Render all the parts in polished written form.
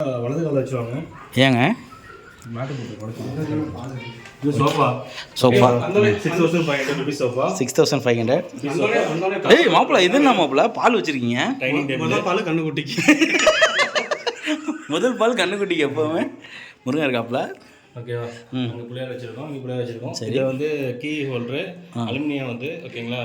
வலது கால வச்சுவாங்க. ஏங்க சோஃபா 6500 rupees சோஃபா 6500. ஏய் மாப்பிள்ள இது என்ன மாப்பிள்ள பால் வச்சிருக்கீங்க? Dining table. முதல் பால் கண்ணுக்குட்டிக்கு. முதல் பால் கண்ணுக்குட்டிக்கு எப்பவுமே முருகன் இருக்காப்புல. ஓகேவா? அங்கே பிள்ளையார் வச்சிருக்கோம், இங்கே பிள்ளையார் வச்சிருக்கோம். இது வந்து கீ ஹோல்டரு அலுமினியம் வந்து ஓகேங்களா?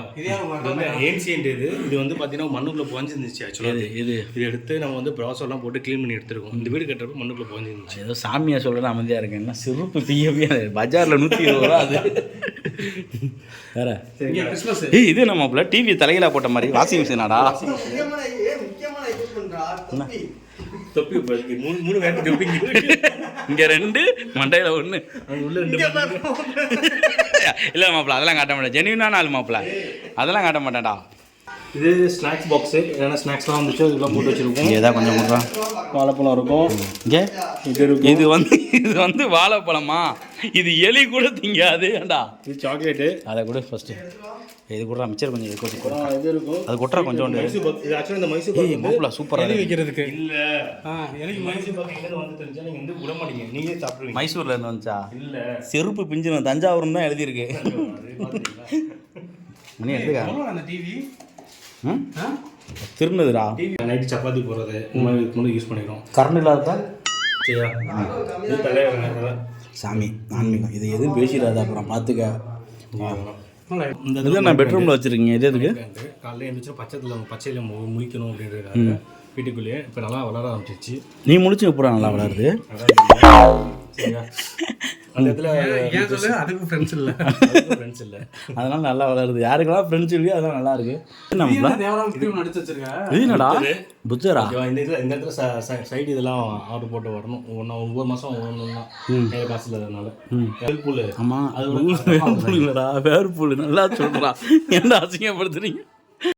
ஏன்சியன்ட் இது வந்து பார்த்தீங்கன்னா மண்ணுக்குள்ளே புகஞ்சிருந்துச்சு. ஆக்சுவலாக இது எடுத்து நம்ம வந்து ப்ராசர்லாம் போட்டு க்ளீன் பண்ணி எடுத்துருக்கோம். இந்த வீடு கட்டுறப்ப மண்ணுக்குள்ளே புகஞ்சிருந்துச்சு. ஏதோ சாமியாக சொல்கிறேன் அமைதியாக இருக்கேன். என்ன சிறப்பு பிய்ய பஜாரில் 120 ரூபா அது வேற. ஏய் இது என்ன மாப்பிள்ள டிவி தலையில போட்ட மாதிரி வாஷிங் மிஷினாடா? தொப்பி மூணு வேறு தொப்பி இங்க 2 மண்டையில 1 உள்ள 2 இல்லை மாப்பிள்ள அதெல்லாம் காட்ட மாட்டேன். ஜென்யூனான ஆள் மாப்பிள்ள அதெல்லாம் காட்ட மாட்டேன்டா. இது ஸ்நாக்ஸ் பாக்ஸு. ஏன்னா ஸ்நாக்ஸ்லாம் வந்துச்சு அதுக்கெல்லாம் போட்டு வச்சுருக்கோம். ஏதாவது கொஞ்சம் கொடுறா. வாழைப்பழம் இருக்கும் இங்கே. இது வந்து வாழைப்பழமா? இது எலி கூட திங்காது. ஏண்டா இது சாக்லேட்டு. அதை கூட ஃபஸ்ட்டு இது கூட மிச்சர் கொஞ்சம் இது கொஞ்சம் கொடுறா. இது இருக்கும். அது கொட்டுறா கொஞ்சோண்டு. இது ஆக்சுவலாக இந்த மைசூர் பாக்கு மாப்பிள்ள சூப்பராக எலி வைக்கிறதுக்கு இல்லை. எனக்கு மைசூர் பாக்கு எங்கே வந்து தெரிஞ்சால் நீங்கள் வந்து விட மாட்டீங்க, நீங்களே சாப்பிடுவீங்க. மைசூரில் இருந்து வந்துச்சா? இல்லை செருப்பு பிஞ்சிடும். தஞ்சாவூர்னு தான் எழுதியிருக்கு. மணி எடுத்துக்கா அந்த டிவி திருநதுரா. நைட்டு சப்பாத்தி போடுறது இந்த மாதிரி இதுக்கு முன்னாடி யூஸ் பண்ணிக்கிறோம். கரண்ட் இல்லாத சரியா? இது தலைவர் சாமி ஆன்மீகம். இது எதுவும் பேசிடாது அப்புறம் பார்த்துக்க. இந்த இதில் நான் பெட்ரூமில் வச்சுருக்கீங்க. இது எதுக்கு? காலையில் எழுந்திரிச்சு பச்சையில் முழிக்கணும் அப்படின்றதுக்காக வீட்டுக்குள்ளேயே இப்போ நல்லா வளர ஆரம்பிச்சிச்சு. நீ முடிச்சு எப்போ நல்லா வளருது? சரியா? அந்த இடத்துல அதுக்கு ஃப்ரெண்ட்ஸ் இல்லை, ஃப்ரெண்ட்ஸ் இல்லை, அதனால நல்லா வளருது. யாருக்கெல்லாம் ஃப்ரெண்ட்ஸ் இல்லையோ அதெல்லாம் நல்லா இருக்கு. என்னடா புத்தரா? இந்த இடத்துல சைடு இதெல்லாம் ஆர்டர் போட்டு வரணும். ஒவ்வொரு மாதம் ஒவ்வொன்று காசு இல்லாதனால. வேர்பூல். ஆமாம் அது இல்லைடா வேர்பூல். நல்லா சொல்கிறா. என்ன அசிங்கப்படுத்துறீங்க?